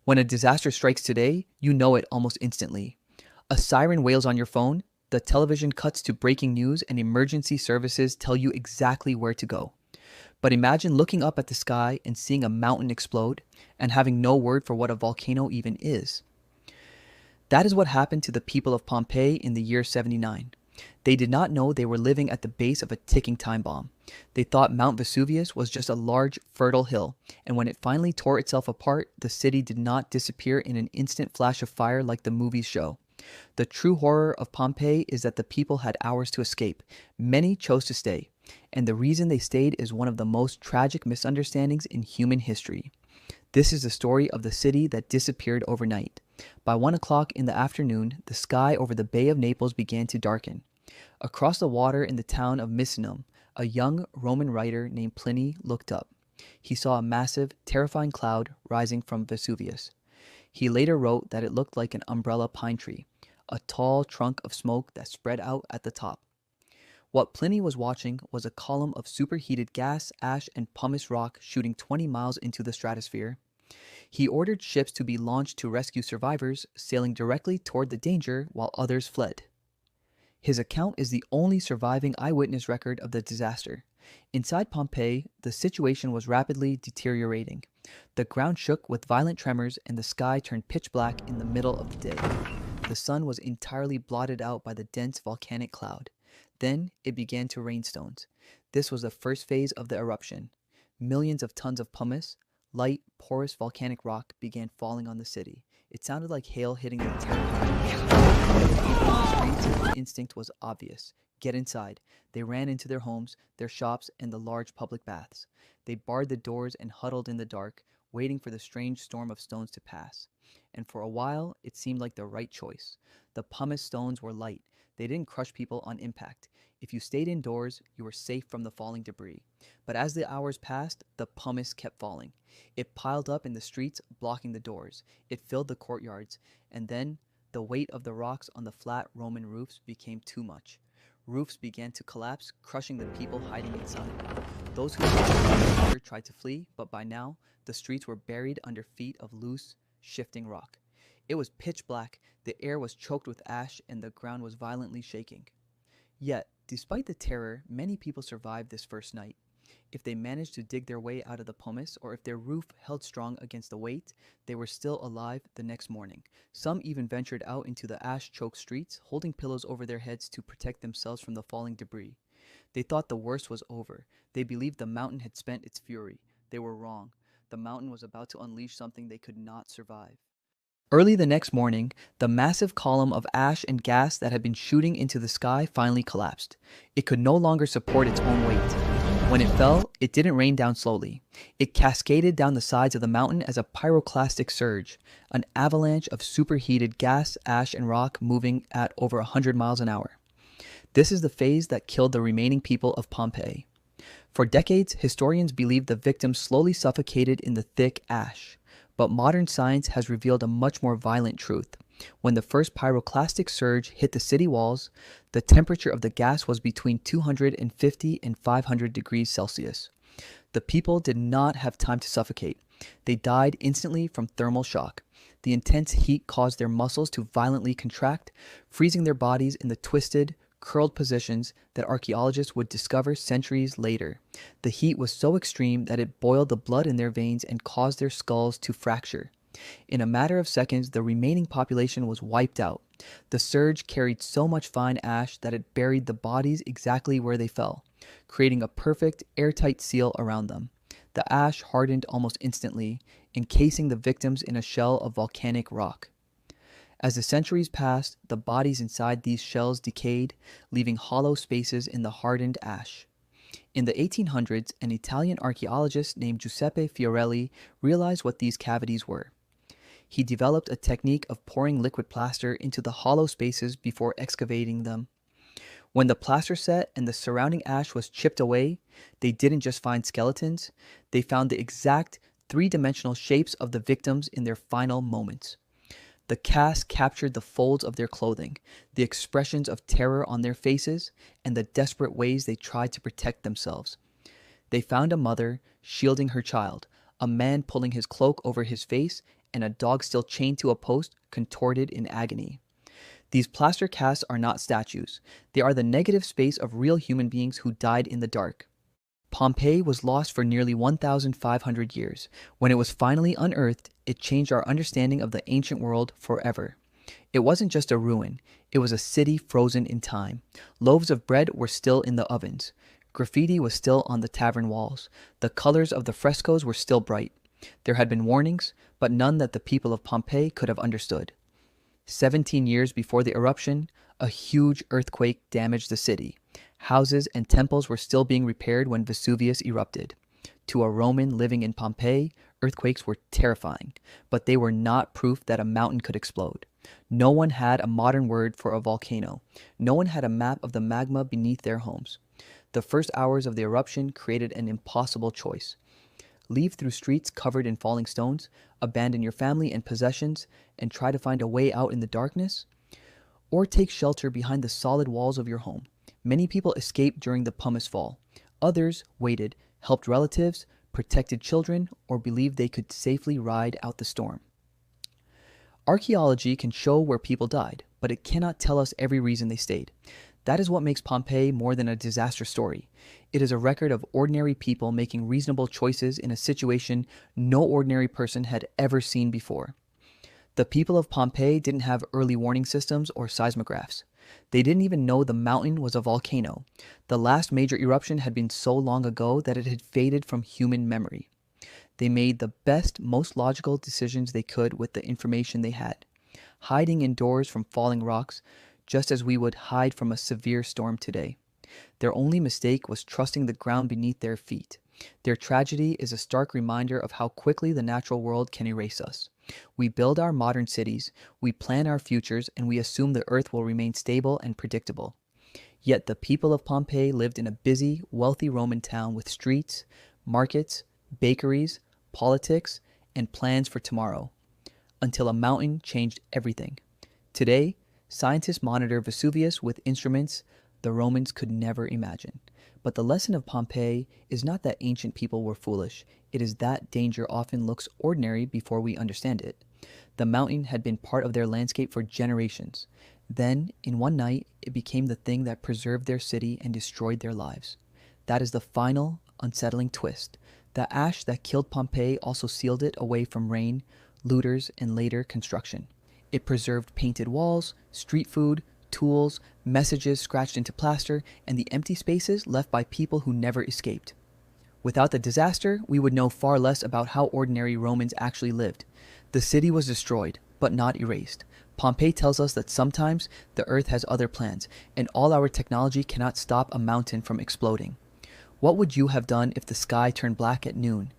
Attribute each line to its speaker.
Speaker 1: When a disaster strikes today, you know it almost instantly. A siren wails on your phone, the television cuts to breaking news, and emergency services tell you exactly where to go. But imagine looking up at the sky and seeing a mountain explode and having no word for what a volcano even is. That is what happened to the people of Pompeii in the year 79. They did not know they were living at the base of a ticking time bomb. They thought Mount Vesuvius was just a large, fertile hill, and when it finally tore itself apart, the city did not disappear in an instant flash of fire like the movies show. The true horror of Pompeii is that the people had hours to escape. Many chose to stay, and the reason they stayed is one of the most tragic misunderstandings in human history. This is the story of the city that disappeared overnight. By 1 o'clock in the afternoon, the sky over the Bay of Naples began to darken. Across the water in the town of Misenum, a young Roman writer named Pliny looked up. He saw a massive, terrifying cloud rising from Vesuvius. He later wrote that it looked like an umbrella pine tree, a tall trunk of smoke that spread out at the top. What Pliny was watching was a column of superheated gas, ash, and pumice rock shooting 20 miles into the stratosphere. He ordered ships to be launched to rescue survivors, sailing directly toward the danger while others fled. His account is the only surviving eyewitness record of the disaster. Inside Pompeii, the situation was rapidly deteriorating. The ground shook with violent tremors and the sky turned pitch black in the middle of the day. The sun was entirely blotted out by the dense volcanic cloud. Then it began to rain stones. This was the first phase of the eruption. Millions of tons of pumice, light, porous volcanic rock, began falling on the city. It sounded like hail hitting the terrifying streets. The instinct was obvious. Get inside. They ran into their homes, their shops, and the large public baths. They barred the doors and huddled in the dark, waiting for the strange storm of stones to pass. And for a while, it seemed like the right choice. The pumice stones were light. They didn't crush people on impact. If you stayed indoors, you were safe from the falling debris. But as the hours passed, the pumice kept falling. It piled up in the streets, blocking the doors. It filled the courtyards. And then, the weight of the rocks on the flat Roman roofs became too much. Roofs began to collapse, crushing the people hiding inside. Those who tried to flee, but by now, the streets were buried under feet of loose, shifting rock. It was pitch black, the air was choked with ash, and the ground was violently shaking. Yet, despite the terror, many people survived this first night. If they managed to dig their way out of the pumice, or if their roof held strong against the weight, they were still alive the next morning. Some even ventured out into the ash-choked streets, holding pillows over their heads to protect themselves from the falling debris. They thought the worst was over. They believed the mountain had spent its fury. They were wrong. The mountain was about to unleash something they could not survive. Early the next morning, the massive column of ash and gas that had been shooting into the sky finally collapsed. It could no longer support its own weight. When it fell, it didn't rain down slowly. It cascaded down the sides of the mountain as a pyroclastic surge, an avalanche of superheated gas, ash, and rock moving at over 100 miles an hour. This is the phase that killed the remaining people of Pompeii. For decades, historians believed the victims slowly suffocated in the thick ash. But modern science has revealed a much more violent truth. When the first pyroclastic surge hit the city walls, the temperature of the gas was between 250 and 500 degrees Celsius. The people did not have time to suffocate. They died instantly from thermal shock. The intense heat caused their muscles to violently contract, freezing their bodies in the twisted, curled positions that archaeologists would discover centuries later. The heat was so extreme that it boiled the blood in their veins and caused their skulls to fracture. In a matter of seconds, the remaining population was wiped out. The surge carried so much fine ash that it buried the bodies exactly where they fell, creating a perfect, airtight seal around them. The ash hardened almost instantly, encasing the victims in a shell of volcanic rock. As the centuries passed, the bodies inside these shells decayed, leaving hollow spaces in the hardened ash. In the 1800s, an Italian archaeologist named Giuseppe Fiorelli realized what these cavities were. He developed a technique of pouring liquid plaster into the hollow spaces before excavating them. When the plaster set and the surrounding ash was chipped away, they didn't just find skeletons, they found the exact three-dimensional shapes of the victims in their final moments. The cast captured the folds of their clothing, the expressions of terror on their faces, and the desperate ways they tried to protect themselves. They found a mother shielding her child, a man pulling his cloak over his face, and a dog still chained to a post, contorted in agony. These plaster casts are not statues. They are the negative space of real human beings who died in the dark. Pompeii was lost for nearly 1,500 years. When it was finally unearthed, it changed our understanding of the ancient world forever. It wasn't just a ruin, it was a city frozen in time. Loaves of bread were still in the ovens. Graffiti was still on the tavern walls. The colors of the frescoes were still bright. There had been warnings, but none that the people of Pompeii could have understood. 17 years before the eruption, a huge earthquake damaged the city. Houses and temples were still being repaired when Vesuvius erupted. To a Roman living in Pompeii, earthquakes were terrifying, but they were not proof that a mountain could explode. No one had a modern word for a volcano. No one had a map of the magma beneath their homes. The first hours of the eruption created an impossible choice. Leave through streets covered in falling stones, abandon your family and possessions, and try to find a way out in the darkness? Or take shelter behind the solid walls of your home. Many people escaped during the pumice fall. Others waited, helped relatives, protected children, or believed they could safely ride out the storm. Archaeology can show where people died, but it cannot tell us every reason they stayed. That is what makes Pompeii more than a disaster story. It is a record of ordinary people making reasonable choices in a situation no ordinary person had ever seen before. The people of Pompeii didn't have early warning systems or seismographs. They didn't even know the mountain was a volcano. The last major eruption had been so long ago that it had faded from human memory. They made the best, most logical decisions they could with the information they had, hiding indoors from falling rocks, just as we would hide from a severe storm today. Their only mistake was trusting the ground beneath their feet. Their tragedy is a stark reminder of how quickly the natural world can erase us. We build our modern cities, we plan our futures, and we assume the earth will remain stable and predictable. Yet the people of Pompeii lived in a busy, wealthy Roman town with streets, markets, bakeries, politics, and plans for tomorrow, until a mountain changed everything. Today, scientists monitor Vesuvius with instruments the Romans could never imagine. But the lesson of Pompeii is not that ancient people were foolish. It is that danger often looks ordinary before we understand it. The mountain had been part of their landscape for generations. Then, in one night, it became the thing that preserved their city and destroyed their lives. That is the final, unsettling twist. The ash that killed Pompeii also sealed it away from rain, looters, and later construction. It preserved painted walls, street food, tools, messages scratched into plaster, and the empty spaces left by people who never escaped. Without the disaster, we would know far less about how ordinary Romans actually lived. The city was destroyed, but not erased. Pompeii tells us that sometimes the earth has other plans, and all our technology cannot stop a mountain from exploding. What would you have done if the sky turned black at noon?